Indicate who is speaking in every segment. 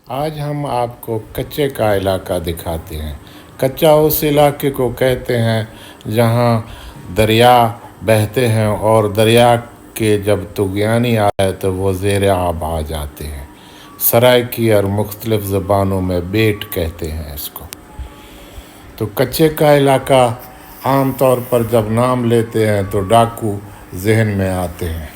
Speaker 1: آج ہم آپ کو کچے کا علاقہ دکھاتے ہیں۔ کچا اس علاقے کو کہتے ہیں جہاں دریا بہتے ہیں اور دریا کے جب طغیانی آئے تو وہ زیر آب آ جاتے ہیں۔ سرائکی اور مختلف زبانوں میں بیٹ کہتے ہیں اس کو۔ تو کچے کا علاقہ عام طور پر جب نام لیتے ہیں تو ڈاکو ذہن میں آتے ہیں۔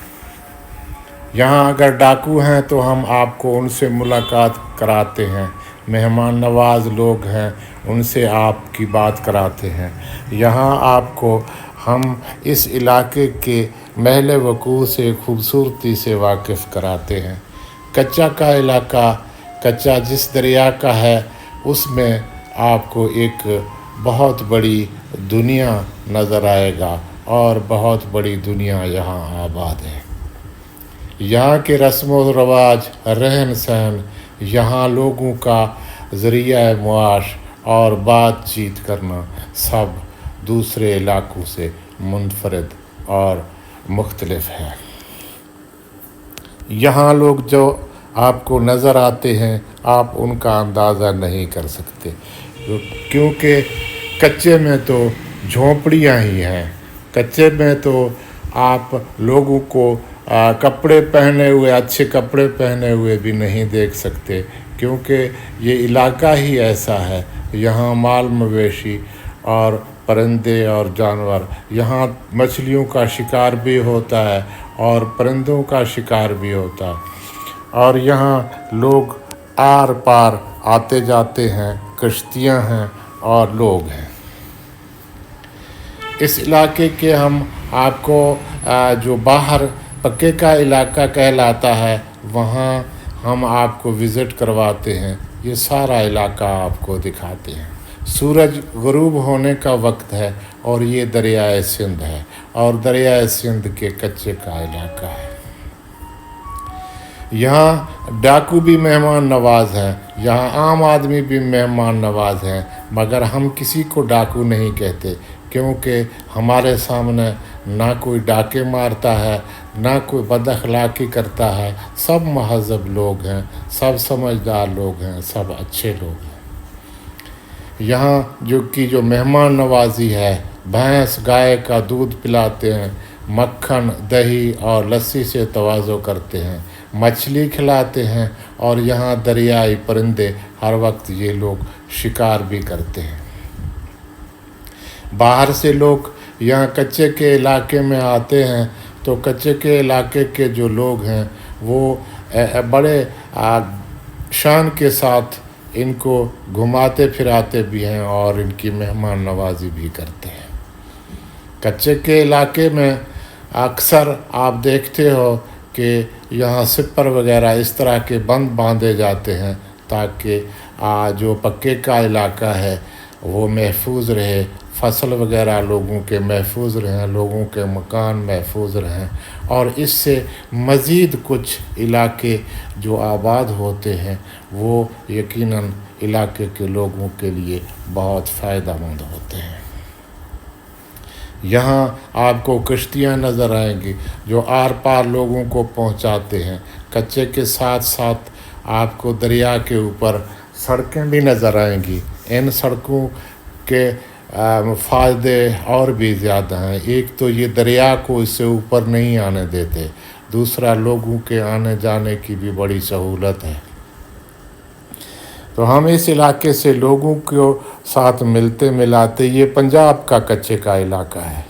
Speaker 1: یہاں اگر ڈاکو ہیں تو ہم آپ کو ان سے ملاقات کراتے ہیں، مہمان نواز لوگ ہیں ان سے آپ کی بات کراتے ہیں۔ یہاں آپ کو ہم اس علاقے کے محل وقوع سے خوبصورتی سے واقف کراتے ہیں۔ کچا کا علاقہ، کچا جس دریا کا ہے اس میں آپ کو ایک بہت بڑی دنیا نظر آئے گا اور بہت بڑی دنیا یہاں آباد ہے۔ یہاں کے رسم و رواج، رہن سہن، یہاں لوگوں کا ذریعہ معاش اور بات چیت کرنا سب دوسرے علاقوں سے منفرد اور مختلف ہے۔ یہاں لوگ جو آپ کو نظر آتے ہیں آپ ان کا اندازہ نہیں کر سکتے، کیونکہ کچے میں تو جھونپڑیاں ہی ہیں۔ کچے میں تو آپ لوگوں کو کپڑے پہنے ہوئے، اچھے کپڑے پہنے ہوئے بھی نہیں دیکھ سکتے، کیونکہ یہ علاقہ ہی ایسا ہے۔ یہاں مال مویشی اور پرندے اور جانور، یہاں مچھلیوں کا شکار بھی ہوتا ہے اور پرندوں کا شکار بھی ہوتا ہے، اور یہاں لوگ آر پار آتے جاتے ہیں، کشتیاں ہیں اور لوگ ہیں۔ اس علاقے کے ہم آپ کو جو باہر پکے کا علاقہ کہلاتا ہے وہاں ہم آپ کو وزٹ کرواتے ہیں، یہ سارا علاقہ آپ کو دکھاتے ہیں۔ سورج غروب ہونے کا وقت ہے اور یہ دریائے سندھ ہے اور دریائے سندھ کے کچے کا علاقہ ہے۔ یہاں ڈاکو بھی مہمان نواز ہیں، یہاں عام آدمی بھی مہمان نواز ہیں، مگر ہم کسی کو ڈاکو نہیں کہتے، کیونکہ ہمارے سامنے نہ کوئی ڈاکے مارتا ہے، نہ کوئی بد اخلاقی کرتا ہے۔ سب مہذب لوگ ہیں، سب سمجھدار لوگ ہیں، سب اچھے لوگ ہیں۔ یہاں جو مہمان نوازی ہے، بھینس گائے کا دودھ پلاتے ہیں، مکھن دہی اور لسی سے تواضع کرتے ہیں، مچھلی کھلاتے ہیں، اور یہاں دریائی پرندے ہر وقت یہ لوگ شکار بھی کرتے ہیں۔ باہر سے لوگ یہاں کچے کے علاقے میں آتے ہیں تو کچے کے علاقے کے جو لوگ ہیں وہ بڑے شان کے ساتھ ان کو گھماتے پھراتے بھی ہیں اور ان کی مہمان نوازی بھی کرتے ہیں۔ کچے کے علاقے میں اکثر آپ دیکھتے ہو کہ یہاں سپر وغیرہ اس طرح کے بند باندھے جاتے ہیں تاکہ جو پکے کا علاقہ ہے وہ محفوظ رہے، فصل وغیرہ لوگوں کے محفوظ رہیں، لوگوں کے مکان محفوظ رہیں، اور اس سے مزید کچھ علاقے جو آباد ہوتے ہیں وہ یقیناً علاقے کے لوگوں کے لیے بہت فائدہ مند ہوتے ہیں۔ یہاں آپ کو کشتیاں نظر آئیں گی جو آر پار لوگوں کو پہنچاتے ہیں۔ کچے کے ساتھ ساتھ آپ کو دریا کے اوپر سڑکیں بھی نظر آئیں گی۔ ان سڑکوں کے فائدے اور بھی زیادہ ہیں۔ ایک تو یہ دریا کو اس سے اوپر نہیں آنے دیتے، دوسرا لوگوں کے آنے جانے کی بھی بڑی سہولت ہے۔ تو ہم اس علاقے سے لوگوں کو ساتھ ملتے ملاتے، یہ پنجاب کا کچے کا علاقہ ہے۔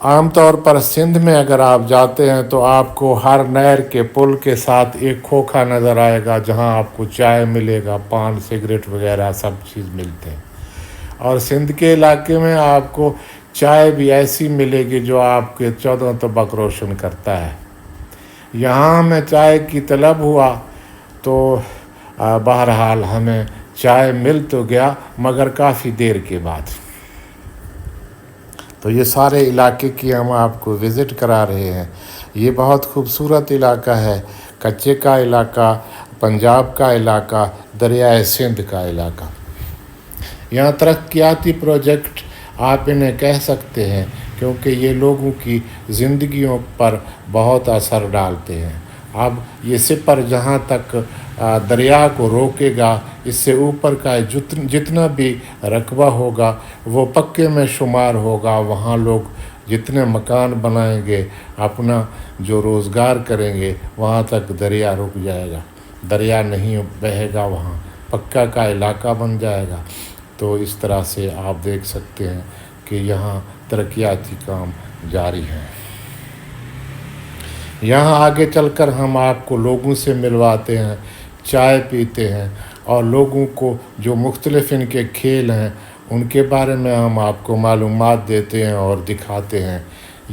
Speaker 1: عام طور پر سندھ میں اگر آپ جاتے ہیں تو آپ کو ہر نہر کے پل کے ساتھ ایک کھوکھا نظر آئے گا جہاں آپ کو چائے ملے گا، پان سگریٹ وغیرہ سب چیز ملتے ہیں، اور سندھ کے علاقے میں آپ کو چائے بھی ایسی ملے گی جو آپ کے 14 طبق روشن کرتا ہے۔ یہاں ہمیں چائے کی طلب ہوا تو بہرحال ہمیں چائے مل تو گیا مگر کافی دیر کے بعد۔ تو یہ سارے علاقے کی ہم آپ کو وزٹ کرا رہے ہیں۔ یہ بہت خوبصورت علاقہ ہے، کچے کا علاقہ، پنجاب کا علاقہ، دریائے سندھ کا علاقہ۔ یہاں ترقیاتی پروجیکٹ آپ انہیں کہہ سکتے ہیں کیونکہ یہ لوگوں کی زندگیوں پر بہت اثر ڈالتے ہیں۔ اب یہ سپر جہاں تک دریا کو روکے گا، اس سے اوپر کا جتنا بھی رقبہ ہوگا وہ پکے میں شمار ہوگا، وہاں لوگ جتنے مکان بنائیں گے، اپنا جو روزگار کریں گے، وہاں تک دریا رک جائے گا، دریا نہیں بہے گا، وہاں پکا کا علاقہ بن جائے گا۔ تو اس طرح سے آپ دیکھ سکتے ہیں کہ یہاں ترقیاتی کام جاری ہیں۔ یہاں آگے چل کر ہم آپ کو لوگوں سے ملواتے ہیں، چائے پیتے ہیں، اور لوگوں کو جو مختلف ان کے کھیل ہیں ان کے بارے میں ہم آپ کو معلومات دیتے ہیں اور دکھاتے ہیں۔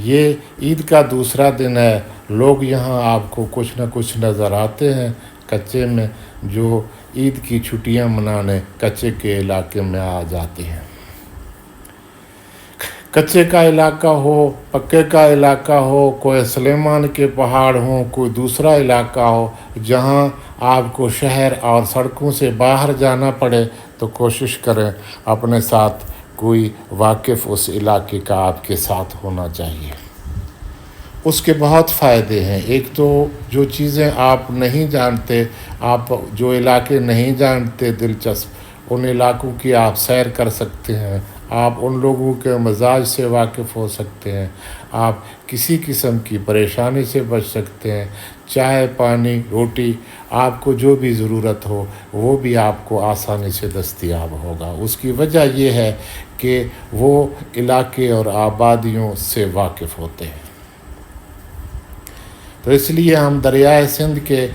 Speaker 1: یہ عید کا دوسرا دن ہے، لوگ یہاں آپ کو کچھ نہ کچھ نظر آتے ہیں کچے میں، جو عید کی چھٹیاں منانے کچے کے علاقے میں آ جاتے ہیں۔ کچے کا علاقہ ہو، پکے کا علاقہ ہو، کوئی سلیمان کے پہاڑ ہوں، کوئی دوسرا علاقہ ہو، جہاں آپ کو شہر اور سڑکوں سے باہر جانا پڑے تو کوشش کریں اپنے ساتھ کوئی واقف اس علاقے کا آپ کے ساتھ ہونا چاہیے۔ اس کے بہت فائدے ہیں۔ ایک تو جو چیزیں آپ نہیں جانتے، آپ جو علاقے نہیں جانتے دلچسپ، ان علاقوں کی آپ سیر کر سکتے ہیں، آپ ان لوگوں کے مزاج سے واقف ہو سکتے ہیں، آپ کسی قسم کی پریشانی سے بچ سکتے ہیں، چائے پانی روٹی آپ کو جو بھی ضرورت ہو وہ بھی آپ کو آسانی سے دستیاب ہوگا۔ اس کی وجہ یہ ہے کہ وہ علاقے اور آبادیوں سے واقف ہوتے ہیں۔ تو اس لیے ہم دریائے سندھ کے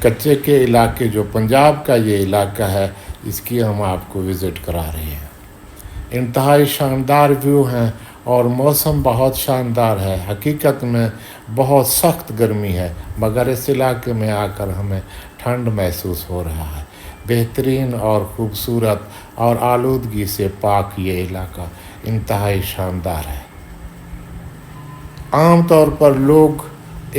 Speaker 1: کچے کے علاقے، جو پنجاب کا یہ علاقہ ہے، اس کی ہم آپ کو وزٹ کرا رہے ہیں۔ انتہائی شاندار ویو ہیں اور موسم بہت شاندار ہے۔ حقیقت میں بہت سخت گرمی ہے، مگر اس علاقے میں آ کر ہمیں ٹھنڈ محسوس ہو رہا ہے۔ بہترین اور خوبصورت اور آلودگی سے پاک یہ علاقہ انتہائی شاندار ہے۔ عام طور پر لوگ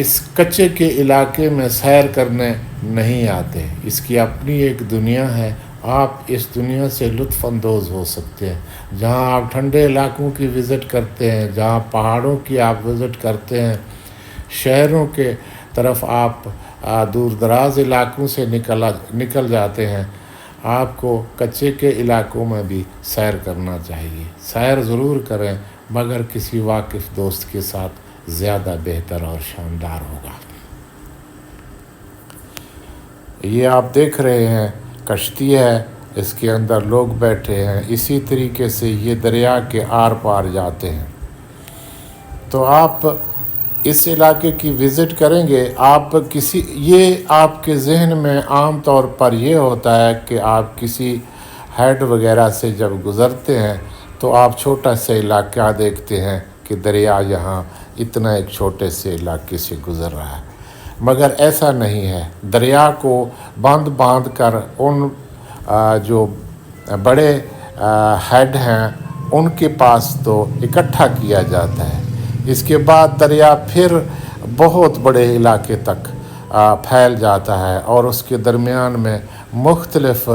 Speaker 1: اس کچے کے علاقے میں سیر کرنے نہیں آتے، اس کی اپنی ایک دنیا ہے، آپ اس دنیا سے لطف اندوز ہو سکتے ہیں۔ جہاں آپ ٹھنڈے علاقوں کی وزٹ کرتے ہیں، جہاں پہاڑوں کی آپ وزٹ کرتے ہیں، شہروں کے طرف آپ دور دراز علاقوں سے نکل جاتے ہیں، آپ کو کچے کے علاقوں میں بھی سیر کرنا چاہیے۔ سیر ضرور کریں، مگر کسی واقف دوست کے ساتھ زیادہ بہتر اور شاندار ہوگا۔ یہ آپ دیکھ رہے ہیں کشتی ہے، اس کے اندر لوگ بیٹھے ہیں، اسی طریقے سے یہ دریا کے آر پار جاتے ہیں۔ تو آپ اس علاقے کی وزٹ کریں گے، یہ آپ کے ذہن میں عام طور پر یہ ہوتا ہے کہ آپ کسی ہیڈ وغیرہ سے جب گزرتے ہیں تو آپ چھوٹا سا علاقہ دیکھتے ہیں کہ دریا یہاں اتنا ایک چھوٹے سے علاقے سے گزر رہا ہے، مگر ایسا نہیں ہے۔ دریا کو باندھ کر ان جو بڑے ہیڈ ہیں ان کے پاس تو اکٹھا کیا جاتا ہے، اس کے بعد دریا پھر بہت بڑے علاقے تک پھیل جاتا ہے، اور اس کے درمیان میں مختلف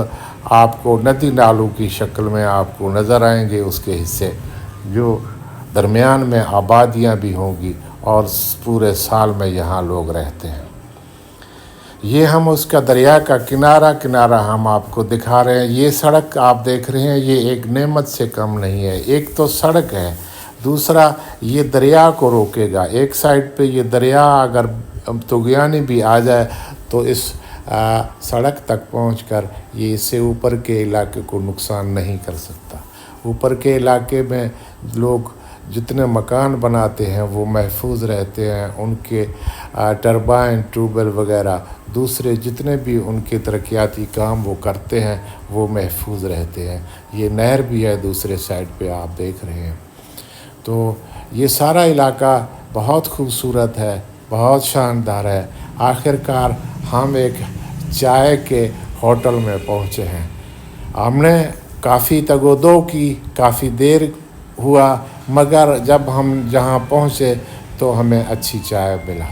Speaker 1: آپ کو ندی نالوں کی شکل میں آپ کو نظر آئیں گے اس کے حصے، جو درمیان میں آبادیاں بھی ہوں گی، اور پورے سال میں یہاں لوگ رہتے ہیں۔ یہ ہم اس کا دریا کا کنارہ ہم آپ کو دکھا رہے ہیں۔ یہ سڑک آپ دیکھ رہے ہیں، یہ ایک نعمت سے کم نہیں ہے۔ ایک تو سڑک ہے، دوسرا یہ دریا کو روکے گا۔ ایک سائڈ پہ یہ دریا اگر طغیانی بھی آ جائے تو اس سڑک تک پہنچ کر یہ اس سے اوپر کے علاقے کو نقصان نہیں کر سکتا۔ اوپر کے علاقے میں لوگ جتنے مکان بناتے ہیں وہ محفوظ رہتے ہیں، ان کے ٹربائن ٹیوب ویل وغیرہ دوسرے جتنے بھی ان کے ترقیاتی کام وہ کرتے ہیں وہ محفوظ رہتے ہیں۔ یہ نہر بھی ہے دوسرے سائڈ پہ آپ دیکھ رہے ہیں۔ تو یہ سارا علاقہ بہت خوبصورت ہے، بہت شاندار ہے۔ آخر کار ہم ایک چائے کے ہوٹل میں پہنچے ہیں۔ ہم نے کافی تگ و دو کی، کافی دیر ہوا، مگر جب ہم جہاں پہنچے تو ہمیں اچھی چائے ملا۔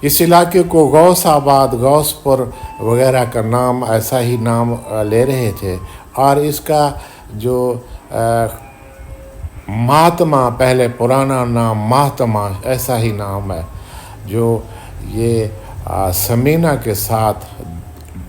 Speaker 1: اس علاقے کو غوث آباد، غوث پور وغیرہ کا نام ایسا ہی نام لے رہے تھے، اور اس کا جو مہتما، پہلے پرانا نام مہتما ایسا ہی نام ہے، جو یہ समीना के साथ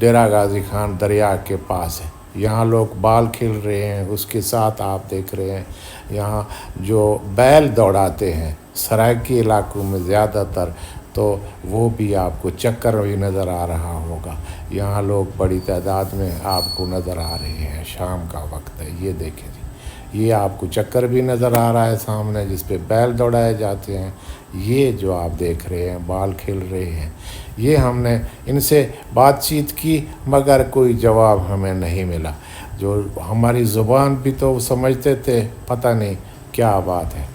Speaker 1: डेरा गाजी खान दरिया के पास है। यहाँ लोग बाल खेल रहे हैं, उसके साथ आप देख रहे हैं यहाँ जो बैल दौड़ाते हैं सराइकी इलाकों में ज़्यादातर, तो वो भी आपको चक्कर भी नज़र आ रहा होगा। यहाँ लोग बड़ी तादाद में आपको नज़र आ रहे हैं। शाम का वक्त है, ये देखें जी, ये आपको चक्कर भी नज़र आ रहा है सामने जिस पे बैल दौड़ाए जाते हैं। ये जो आप देख रहे हैं बाल खेल रहे हैं, ये हमने इनसे बातचीत की मगर कोई जवाब हमें नहीं मिला। जो हमारी ज़ुबान भी तो समझते थे, पता नहीं क्या बात है।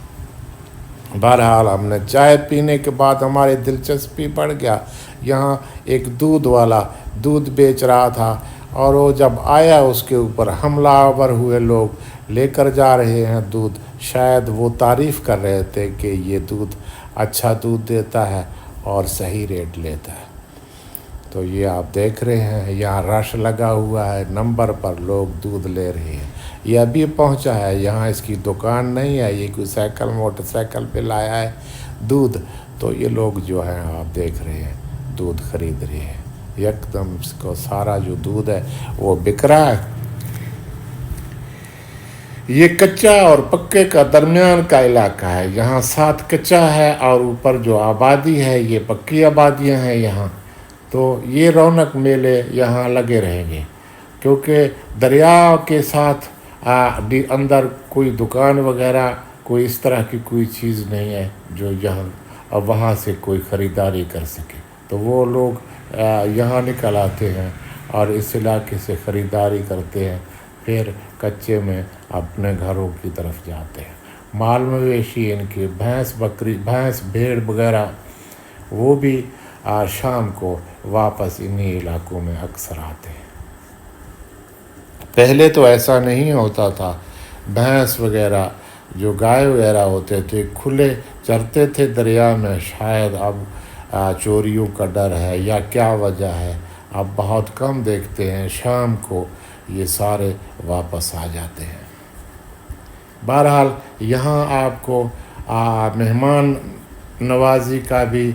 Speaker 1: बहरहाल हमने चाय पीने के बाद हमारी दिलचस्पी बढ़ गया। यहाँ एक दूध वाला दूध बेच रहा था और वो जब आया उसके ऊपर हमलावर हुए लोग लेकर जा रहे हैं दूध। शायद वो तारीफ़ कर रहे थे कि ये दूध अच्छा दूध देता है और सही रेट लेता है। तो ये आप देख रहे हैं यहाँ रश लगा हुआ है, नंबर पर लोग दूध ले रहे हैं। ये अभी पहुँचा है, यहाँ इसकी दुकान नहीं है, ये कोई साइकिल मोटरसाइकिल पे लाया है दूध। तो ये लोग जो हैं आप देख रहे हैं दूध खरीद रहे हैं। एकदम इसको सारा जो दूध है वो बिक रहा है। ये कच्चा और पक्के का दरमियान का इलाका है। यहाँ साथ कच्चा है और ऊपर जो आबादी है ये पक्की आबादियाँ हैं यहाँ। तो ये रौनक मेले यहाँ लगे रहेंगे क्योंकि दरिया के साथ अंदर कोई दुकान वगैरह कोई इस तरह की कोई चीज़ नहीं है जो यहाँ अब वहाँ से कोई ख़रीदारी कर सके। तो वो लोग यहाँ निकल आते हैं और इस इलाके से ख़रीदारी करते हैं, फिर कच्चे में अपने घरों की तरफ जाते हैं। माल मवेशी इनके भैंस भेड़ वगैरह वो भी शाम को वापस इन्हीं इलाकों में अक्सर आते हैं। पहले तो ऐसा नहीं होता था। भैंस वगैरह जो गाय वगैरह होते थे खुले चरते थे दरिया में। शायद अब चोरियों का डर है या क्या वजह है, अब बहुत कम देखते हैं। शाम को ये सारे वापस आ जाते हैं। बहरहाल यहाँ आपको मेहमान नवाजी का भी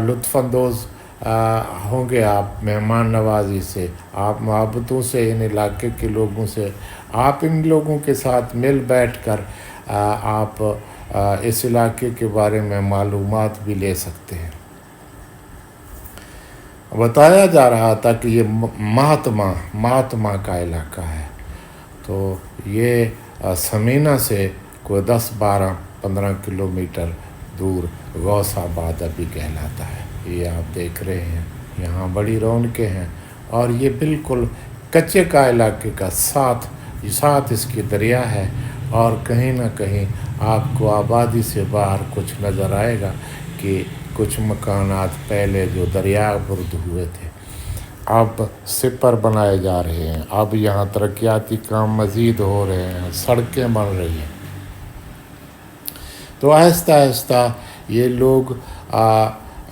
Speaker 1: लुत्फ़अंदोज़ होंगे आप मेहमान नवाजी से, आप मोहब्बतों से, इन इलाके के लोगों से। आप इन लोगों के साथ मिल बैठ कर आप इस इलाके के बारे में मालूमात भी ले सकते हैं। बताया जा रहा था कि ये महात्मा का इलाका है। तो ये समीना से कोई 10-12-15 किलोमीटर दूर गौसाबाद अभी कहलाता है। ये आप देख रहे हैं यहाँ बड़ी रौनकें हैं और ये बिल्कुल कच्चे का इलाके का साथ इसकी दरिया है और कहीं ना कहीं आपको आबादी से बाहर कुछ नज़र आएगा कि कुछ मकानात पहले जो दरिया बुर्द हुए थे अब सिपर बनाए जा रहे हैं। अब यहाँ तरक्याती काम मज़ीद हो रहे हैं, सड़कें बन रही हैं। तो आहिस्ता आहिस्ता ये लोग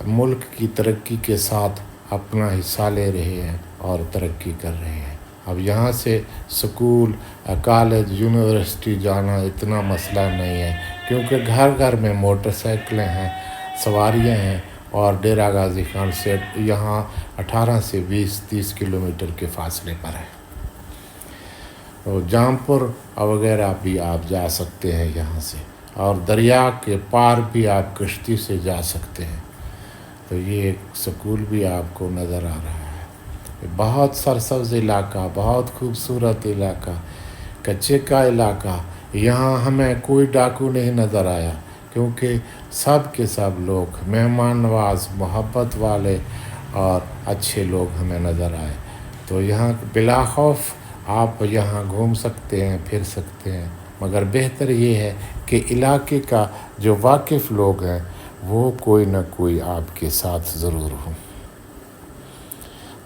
Speaker 1: मुल्क की तरक्की के साथ अपना हिस्सा ले रहे हैं और तरक्की कर रहे हैं। अब यहाँ से स्कूल, कॉलेज, यूनिवर्सिटी जाना इतना मसला नहीं है क्योंकि घर घर में मोटरसाइकिलें हैं, सवारियाँ हैं और डेरा गाजी खान से यहाँ 18 से 20-30 किलोमीटर के फासले पर है। तो जामपुर वगैरह भी आप जा सकते हैं यहाँ से, और दरिया के पार भी आप कश्ती से जा सकते हैं। तो ये एक स्कूल भी आपको नज़र आ रहा है। बहुत सरसब्ज़ इलाका, बहुत खूबसूरत इलाका, कच्चे का इलाका। यहाँ हमें कोई डाकू नहीं नज़र आया क्योंकि सब के सब लोग मेहमान नवाज, मोहब्बत वाले और अच्छे लोग हमें नज़र आए। तो यहाँ बिला खौफ आप यहाँ घूम सकते हैं, फिर सकते हैं, मगर बेहतर ये है कि इलाके का जो वाकिफ़ लोग हैं वो कोई ना कोई आपके साथ ज़रूर हों।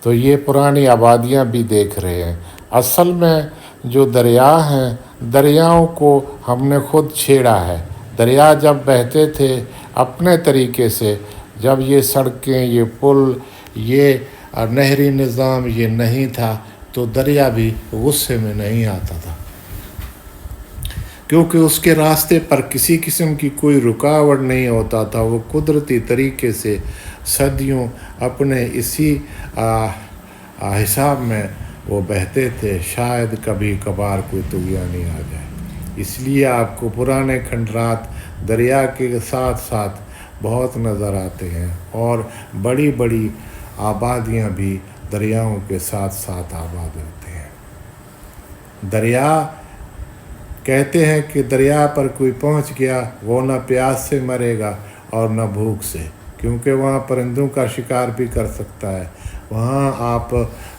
Speaker 1: तो ये पुरानी आबादियाँ भी देख रहे हैं। असल में जो दरिया हैं, दरियाओं को हमने खुद छेड़ा है। दरिया जब बहते थे अपने तरीके से, जब ये सड़कें, ये पुल, ये नहरी निज़ाम ये नहीं था, तो दरिया भी गुस्से में नहीं आता था। क्योंकि उसके रास्ते पर किसी किस्म की कोई रुकावट नहीं होता था। वो कुदरती तरीके से सदियों अपने इसी हिसाब में वो बहते थे। शायद कभी कभार कोई तूफानी आ जाए, इसलिए आपको पुराने खंडरात दरिया के साथ साथ बहुत नज़र आते हैं, और बड़ी बड़ी आबादियां भी दरियाओं के साथ साथ आबाद होते हैं। दरिया कहते हैं कि दरिया पर कोई पहुंच गया वो न प्यास से मरेगा और न भूख से, क्योंकि वहाँ परिंदों का शिकार भी कर सकता है, वहाँ आप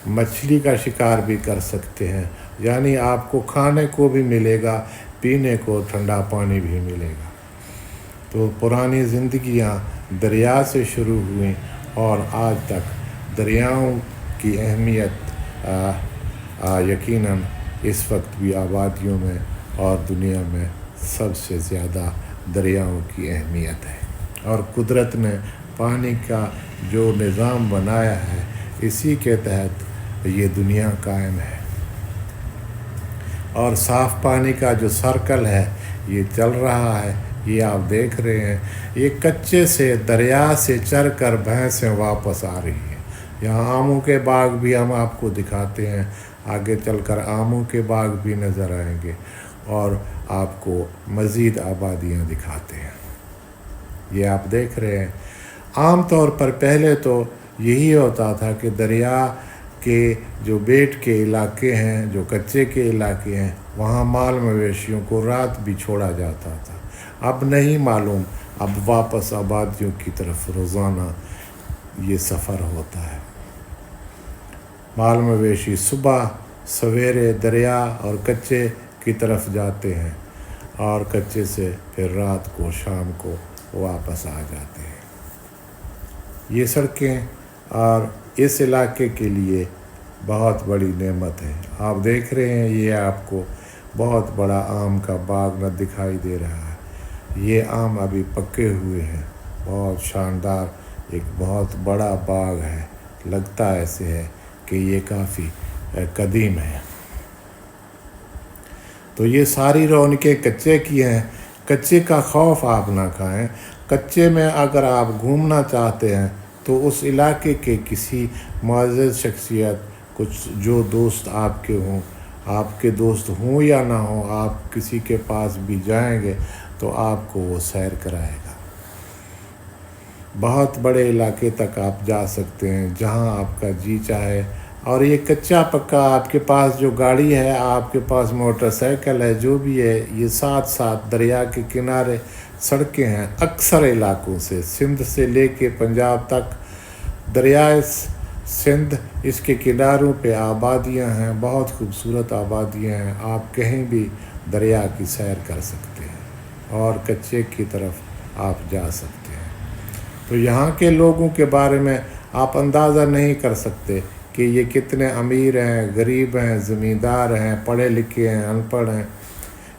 Speaker 1: मछली का शिकार भी कर सकते हैं, यानी आपको खाने को भी मिलेगा, पीने को ठंडा पानी भी मिलेगा। तो पुरानी ज़िंदगियाँ दरिया से शुरू हुई और आज तक दरियाओं की अहमियत यकीनन इस वक्त भी आबादियों में और दुनिया में सबसे ज़्यादा दरियाओं की अहमियत है। और कुदरत ने पानी का जो निज़ाम बनाया है, इसी के तहत ये दुनिया कायम है। और साफ़ पानी का जो सर्कल है ये चल रहा है, ये आप देख रहे हैं। ये कच्चे से दरिया से चर कर भैंसें वापस आ रही हैं। यहाँ आमों के बाग भी हम आपको दिखाते हैं, आगे चलकर आमों के बाग भी नज़र आएंगे और आपको मज़ीद आबादियाँ दिखाते हैं। ये आप देख रहे हैं। आम तौर पर पहले तो यही होता था कि दरिया के जो बेट के इलाके हैं, जो कच्चे के इलाके हैं, वहाँ माल मवेशियों को रात भी छोड़ा जाता था। अब नहीं मालूम, अब वापस आबादियों की तरफ रोज़ाना ये सफ़र होता है। माल मवेशी सुबह सवेरे दरिया और कच्चे की तरफ जाते हैं और कच्चे से फिर रात को शाम को वापस आ जाते हैं। ये सड़कें और इस इलाके के लिए बहुत बड़ी नेमत है। आप देख रहे हैं, ये आपको बहुत बड़ा आम का बाग न दिखाई दे रहा है। ये आम अभी पके हुए हैं, बहुत शानदार एक बहुत बड़ा बाग है। लगता ऐसे है कि ये काफ़ी कदीम है। तो ये सारी रौनकें कच्चे की हैं। कच्चे का खौफ आप ना खाएं। कच्चे में अगर आप घूमना चाहते हैं तो उस इलाके के किसी मुअज़्ज़ज़ शख्सियत, कुछ जो दोस्त आपके हों, आपके दोस्त हों या ना हों, आप किसी के पास भी जाएंगे तो आपको वो सैर कराएगा। बहुत बड़े इलाके तक आप जा सकते हैं जहां आपका जी चाहे। और ये कच्चा पक्का आपके पास जो गाड़ी है, आपके पास मोटरसाइकिल है, जो भी है, ये साथ साथ दरिया के किनारे सड़कें हैं। अक्सर इलाकों से, सिंध से लेके पंजाब तक दरियाए सिंध, इसके किनारों पे आबादियां हैं, बहुत खूबसूरत आबादियां हैं। आप कहीं भी दरिया की सैर कर सकते हैं और कच्चे की तरफ आप जा सकते हैं। तो यहाँ के लोगों के बारे में आप अंदाज़ा नहीं कर सकते कि ये कितने अमीर हैं, गरीब हैं, ज़मींदार हैं, पढ़े लिखे हैं, अनपढ़ हैं,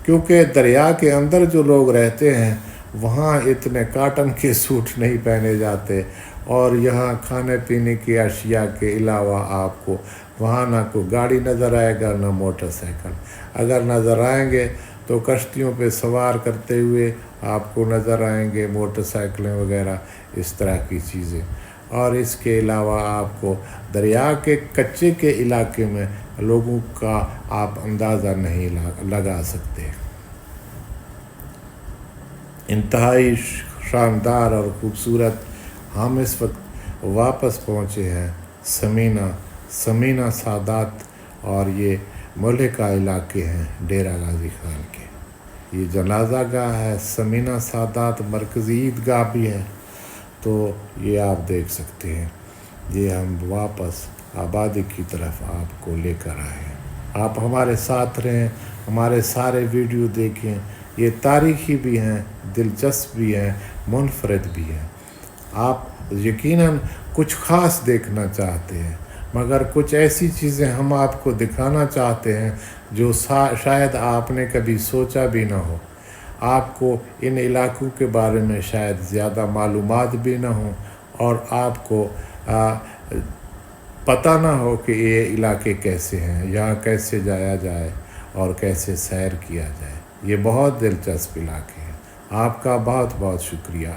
Speaker 1: क्योंकि दरिया के अंदर जो लोग रहते हैं वहाँ इतने काटन के सूट नहीं पहने जाते। और यहाँ खाने पीने की अशिया के अलावा आपको वहाँ ना कोई गाड़ी नज़र आएगा, ना मोटरसाइकिल। अगर नज़र आएंगे तो कश्तियों पे सवार करते हुए आपको नज़र आएंगे, मोटरसाइकिलें वगैरह, इस तरह की चीज़ें। और इसके अलावा आपको दरिया के कच्चे के इलाके में लोगों का आप अंदाज़ा नहीं लगा सकते। इंतहाई शानदार और ख़ूबसूरत हम इस वक्त वापस पहुँचे हैं समीना सादात, और ये मुल्क का इलाके हैं डेरा गाजी खान के। ये जनाजा गाह है, समीना सादात मरकज़ी ईदगाह भी है। तो ये आप देख सकते हैं, ये हम वापस आबादी की तरफ आपको लेकर आए हैं। आप हमारे साथ रहें, हमारे सारे वीडियो देखें। ये तारीख़ी भी हैं, दिलचस्प भी हैं, मुनफरद भी हैं। आप यकीनन कुछ ख़ास देखना चाहते हैं, मगर कुछ ऐसी चीज़ें हम आपको दिखाना चाहते हैं जो शायद आपने कभी सोचा भी ना हो। आपको इन इलाकों के बारे में शायद ज़्यादा मालूमात भी ना हो, और आपको पता ना हो कि ये इलाके कैसे हैं, यहाँ कैसे जाया जाए और कैसे सैर किया जाए। یہ بہت دلچسپ علاقے ہیں. آپ کا بہت بہت شکریہ.